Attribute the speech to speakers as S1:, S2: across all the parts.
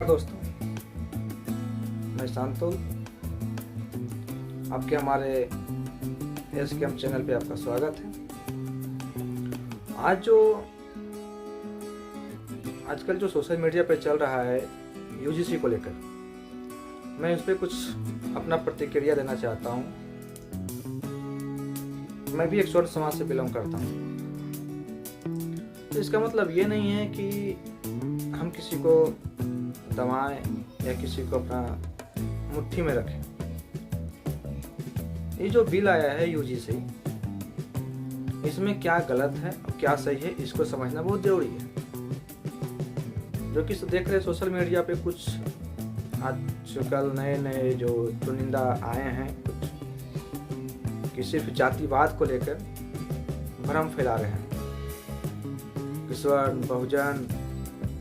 S1: दोस्तों, मैं शांतुल आपके हमारे एसकेएम चैनल पे आपका स्वागत है। आजकल जो सोशल मीडिया पे चल रहा है यूजीसी को लेकर, मैं उस पर कुछ अपना प्रतिक्रिया देना चाहता हूँ। मैं भी एक शोध समाज से बिलोंग करता हूँ, तो इसका मतलब ये नहीं है कि हम किसी को दबाएं या किसी को अपना मुट्ठी में रखें। ये जो बिल आया है यूजीसी, इसमें क्या गलत है और क्या सही है, इसको समझना बहुत जरूरी है। जो कि देख रहे सोशल मीडिया पे कुछ आजकल नए जो चुनिंदा आए हैं, कुछ कि सिर्फ जातिवाद को लेकर भ्रम फैला रहे हैं। स्वर्ण, बहुजन,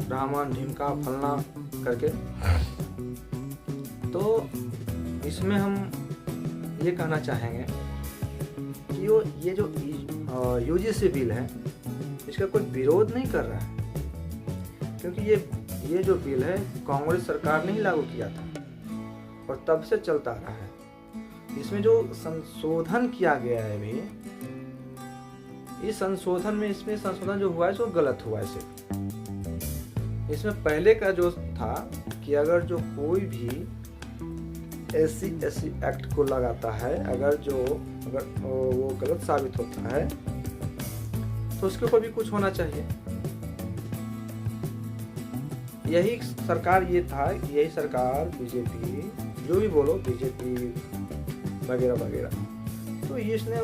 S1: ब्राह्मण, ढिमका, फलना करके। तो इसमें हम ये कहना चाहेंगे कि ये जो यूजीसी बिल है, इसका कोई विरोध नहीं कर रहा है, क्योंकि ये जो बिल है कांग्रेस सरकार ने ही लागू किया था और तब से चलता रहा है। इसमें जो संशोधन किया गया है अभी, इस संशोधन में जो हुआ है वो गलत हुआ है। सिर्फ इसमें पहले का जो था कि अगर जो कोई भी एससी एक्ट को लगाता है, अगर वो गलत साबित होता है तो उसके ऊपर भी कुछ होना चाहिए। यही सरकार बीजेपी, जो भी बोलो, बीजेपी वगैरह वगैरह, तो इसने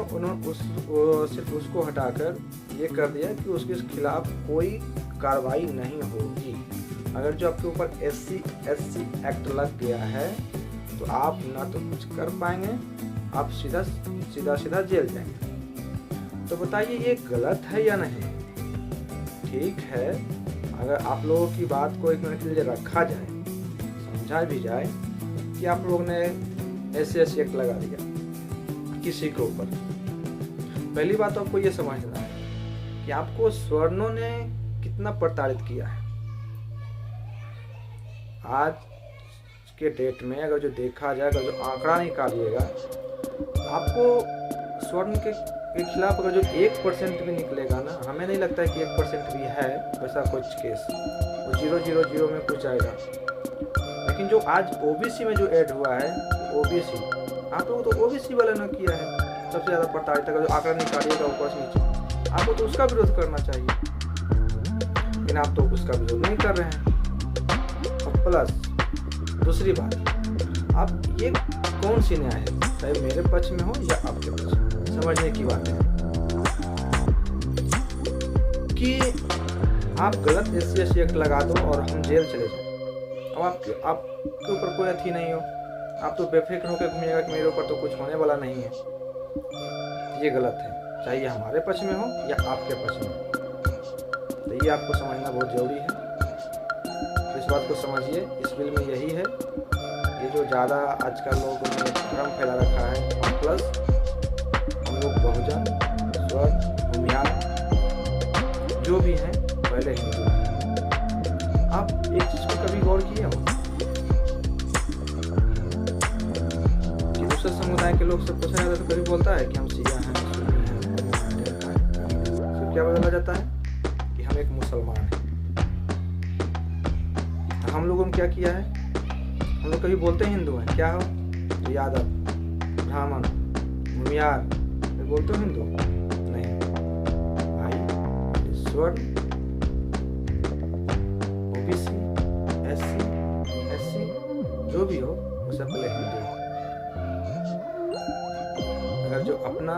S1: सिर्फ उसको हटाकर ये कर दिया कि उसके खिलाफ कोई कार्रवाई नहीं होगी। अगर जो आपके ऊपर एससी एक्ट लग गया है तो आप ना तो कुछ कर पाएंगे, आप सीधा जेल जाएंगे। तो बताइए ये गलत है या नहीं? ठीक है, अगर आप लोगों की बात को एक मिनट के लिए रखा जाए, समझा भी जाए कि आप लोगों ने एससी एक्ट लगा दिया किसी के ऊपर, पहली बात तो आपको ये समझना है कि आपको स्वर्णों ने कितना प्रताड़ित किया है। आज के डेट में अगर जो देखा जाए, अगर जो आंकड़ा निकालिएगा, आपको स्वर्ण के खिलाफ अगर जो 1% भी निकलेगा ना, हमें नहीं लगता है कि 1% भी है वैसा कुछ केस, वो 0.000 में कुछ आएगा। लेकिन जो आज ओबीसी में जो ऐड हुआ है, ओबीसी, आप लोग तो ओबीसी वाले ने किया है सबसे ज़्यादा प्रताड़ित। अगर जो आंकड़ा निकालिएगा ऊपर से नीचे, आपको तो उसका विरोध करना चाहिए, लेकिन आप तो उसका विरोध नहीं कर रहे हैं। और प्लस दूसरी बात, आप ये कौन सी न्याय है, चाहे मेरे पक्ष में हो या आपके पक्ष में, समझने की बात है कि आप गलत एससी एक्ट लगा दो और हम जेल चले जाए। अब आपके ऊपर कोई अथी नहीं हो, आप तो बेफिक्र होकर घूमिएगा कि मेरे ऊपर तो कुछ होने वाला नहीं है। ये गलत है, चाहे ये हमारे पक्ष में हो या आपके पक्ष में हो। तो ये आपको समझना बहुत जरूरी है। तो इस बात को समझिए, इस बिल में यही है। ये जो ज़्यादा आजकल लोगों ने भ्रम फैला रखा है, और प्लस हम लोग बहुजन, स्वर्ण, भूमिहार जो भी हैं पहले हिंदू हैं। आप एक चीज़ को कभी गौर किए हो कि दूसरे समुदाय के लोग से पूछा जाता है तो कभी बोलता है कि हम सिया हैं, सुन्नी हैं, फिर क्या बदला जाता है कि हम एक मुसलमान हैं। तो हम लोगों ने क्या किया है, हम लोग कभी बोलते हैं हिंदू हैं, क्या हो, यादव, ब्राह्मण, भूमिहार, फिर बोलते हो हिंदू? नहीं भाई, स्वर्ण, ओबीसी, एससी जो भी हो, उससे पहले हिंदू। अगर जो अपना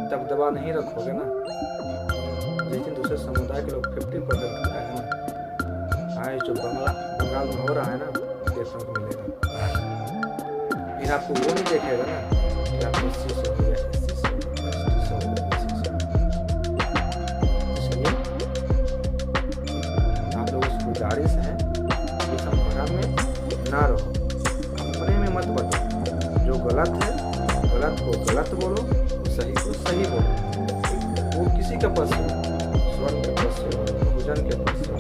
S1: दबदबा नहीं रखोगे ना, लेकिन दूसरे समुदाय के लोग 50% है ना, जो बंगाल में हो रहा है ना, देखने को मिलेगा। फिर आपको वो नहीं देखेगा ना कि आप एससी से हो या एसटी से हो। इसलिए आप लोगों से गुजारिश है कि संभ्रम में ना रहो, अपने में मत बनो। जो गलत है गलत को गलत बोलो, सही को सही बोलो। वो किसी का पक्ष हो, स्वर्ण के पक्ष से हो, बहुजन के पक्ष से हो,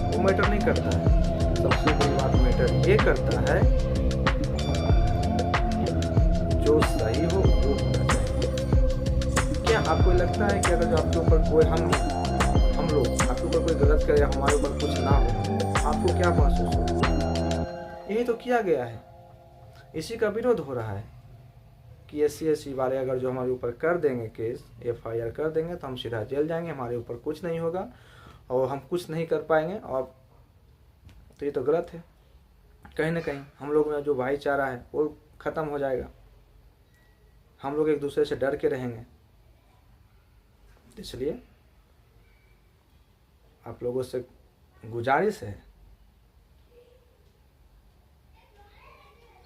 S1: वो मैटर नहीं करता है। सबसे बड़ी बात मैटर ये करता है जो सही हो वो होना चाहिए। क्या आपको लगता है कि अगर जो आपके ऊपर कोई हम लोग आपके ऊपर कोई गलत करे या हमारे ऊपर कुछ ना हो, आपको क्या महसूस हो? यही तो किया गया है, इसी का विरोध हो रहा है कि SC वाले अगर जो हमारे ऊपर कर देंगे केस, FIR कर देंगे तो हम सीधा जेल जाएंगे, हमारे ऊपर कुछ नहीं होगा और हम कुछ नहीं कर पाएंगे। और तो ये तो गलत है। कहीं ना कहीं हम लोग में जो भाईचारा है वो ख़त्म हो जाएगा, हम लोग एक दूसरे से डर के रहेंगे। इसलिए आप लोगों से गुजारिश है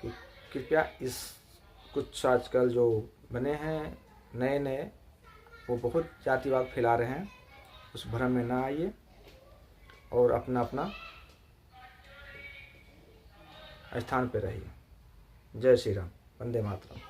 S1: कि कृपया इस कुछ आजकल जो बने हैं नए वो बहुत जातिवाद फैला रहे हैं, उस भ्रम में ना आइए और अपना अपना स्थान पे रहिए। जय श्री राम, वंदे मातरम।